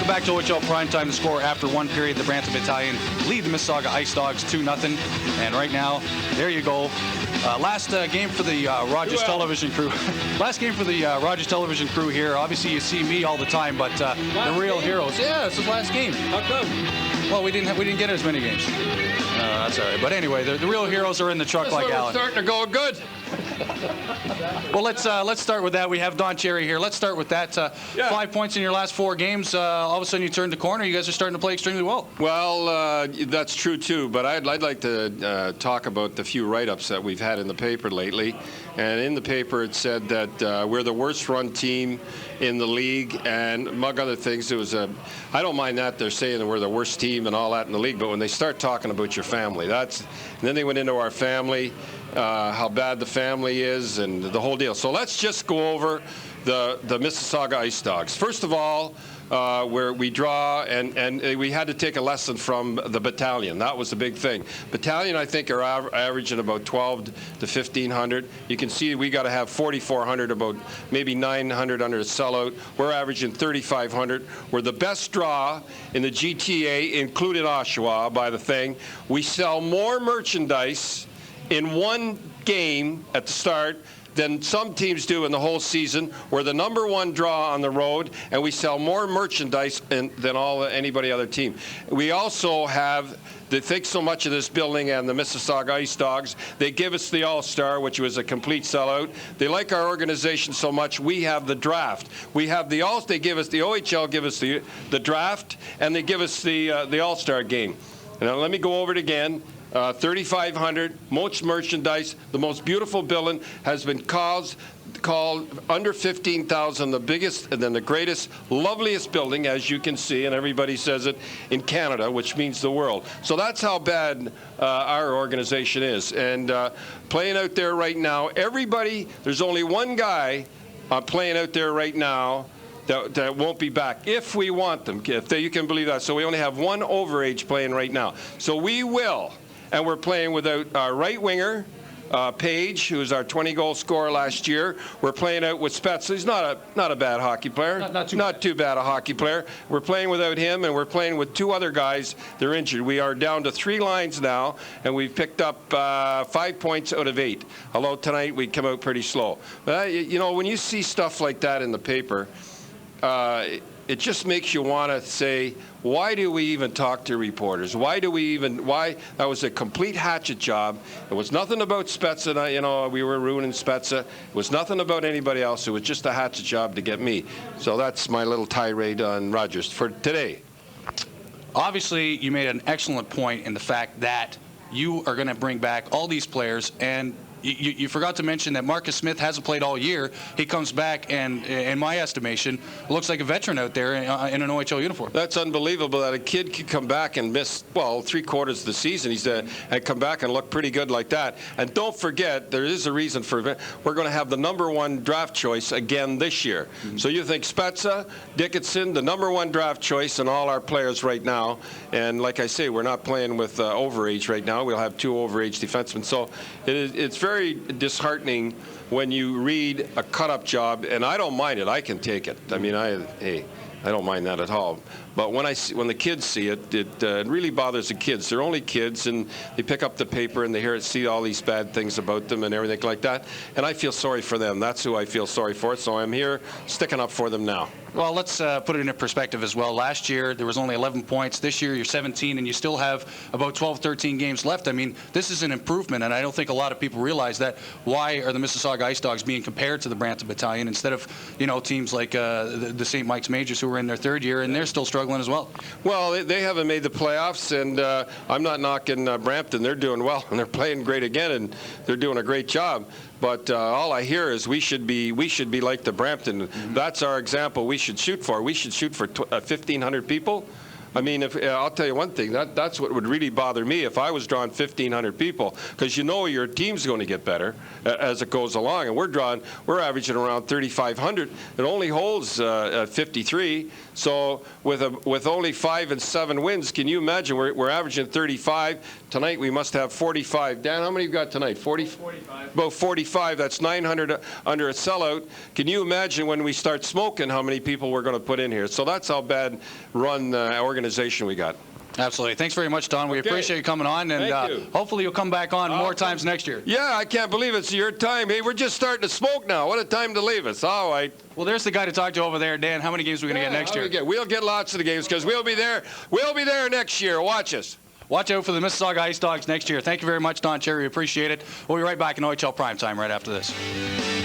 Welcome back to OHL Primetime. The score after one period, the Brampton Battalion lead the Mississauga Ice Dogs 2-0. And right now, there you go. Last game for the Rogers Television crew. Last game for the Rogers Television crew here. Obviously, you see me all the time, but the real heroes. Yeah, this is last game. How come? Well, we didn't get as many games. That's all right. But anyway, the real heroes are in the truck, like Alan. Starting to go good. Well, let's start with that. We have Don Cherry here. Let's start with that. 5 points in your last 4 games. All of a sudden, you turned the corner. You guys are starting to play extremely well. Well, that's true too. But I'd like to talk about the few write-ups that we've had in the paper lately. And in the paper, it said that we're the worst-run team in the league, and among other things, it was I don't mind that they're saying that we're the worst team and all that in the league. But when they start talking about your family, and then they went into our family. How bad the family is and the whole deal. So let's just go over the Mississauga Ice Dogs. First of all, where we draw, and we had to take a lesson from the battalion. That was the big thing. Battalion, I think, are averaging about 12 to 1,500. You can see we got to have 4,400, about maybe 900 under a sellout. We're averaging 3,500. We're the best draw in the GTA, including Oshawa, by the thing. We sell more merchandise in one game at the start than some teams do in the whole season. We're the #1 draw on the road, and we sell more merchandise than anybody other team. We also have, they think so much of this building and the Mississauga Ice Dogs. They give us the All-Star, which was a complete sellout. They like our organization so much, we have the draft. We have the they give us the OHL, give us the draft, and they give us the All-Star game. Now let me go over it again. 3,500, most merchandise, the most beautiful building, has been called under 15,000, the biggest and then the greatest, loveliest building, as you can see, and everybody says it, in Canada, which means the world. So that's how bad our organization is. And playing out there right now, everybody, there's only one guy playing out there right now that won't be back if we want them, you can believe that. So we only have one overage playing right now. So we will. And we're playing without our right winger, Page, who was our 20-goal scorer last year. We're playing out with Spezza. He's not a bad hockey player. Not too bad a hockey player. We're playing without him, and we're playing with 2 other guys. They're injured. We are down to 3 lines now, and we've picked up 5 points out of 8. Although tonight we come out pretty slow. But you know, when you see stuff like that in the paper, it just makes you want to say, why do we even talk to reporters? Why that was a complete hatchet job. It was nothing about Spezza, you know, we were ruining Spezza. It was nothing about anybody else. It was just a hatchet job to get me. So that's my little tirade on Rogers for today. Obviously, you made an excellent point in the fact that you are going to bring back all these players, and you forgot to mention that Marcus Smith hasn't played all year. He comes back and, in my estimation, looks like a veteran out there in an OHL uniform. That's unbelievable that a kid could come back and miss, well, 3/4 of the season. And come back and look pretty good like that. And don't forget, there is a reason for it. We're going to have the #1 draft choice again this year. Mm-hmm. So you think Spezza, Dickinson, the #1 draft choice, and all our players right now. And like I say, we're not playing with overage right now. We'll have 2 overage defensemen. So it's very disheartening when you read a cut-up job, and I don't mind it. I can take it. I mean, I don't mind that at all. But when the kids see it, it really bothers the kids. They're only kids, and they pick up the paper and they see all these bad things about them and everything like that. And I feel sorry for them. That's who I feel sorry for. So I'm here sticking up for them now. Well, let's put it into perspective as well. Last year, there was only 11 points. This year, you're 17, and you still have about 12, 13 games left. I mean, this is an improvement, and I don't think a lot of people realize that. Why are the Mississauga Ice Dogs being compared to the Brampton Battalion instead of, you know, teams like the St. Mike's Majors, who are in their 3rd year, and they're still struggling as well? Well, they haven't made the playoffs, and I'm not knocking Brampton. They're doing well, and they're playing great again, and they're doing a great job. But all I hear is we should be like the Brampton. Mm-hmm. That's our example we should shoot for. We should shoot for 1,500 people. I mean, if I'll tell you one thing, that's what would really bother me if I was drawing 1,500 people, because you know your team's going to get better as it goes along, and we're averaging around 3,500. It only holds 53. So with only 5 and 7 wins, can you imagine? We're averaging 35 tonight. We must have 45. Dan, how many you got tonight? 45. About 45. That's 900 under a sellout. Can you imagine when we start smoking how many people we're going to put in here? So that's how bad run organization we got. Absolutely. Thanks very much, Don. We appreciate you coming on, and hopefully you'll come back on more times next year. Yeah, I can't believe it's your time. Hey, we're just starting to smoke now. What a time to leave us. All right. Well, there's the guy to talk to over there. Dan, how many games are we going to get next year? We'll get lots of the games because we'll be there. We'll be there next year. Watch us. Watch out for the Mississauga Ice Dogs next year. Thank you very much, Don Cherry. We appreciate it. We'll be right back in OHL Primetime right after this.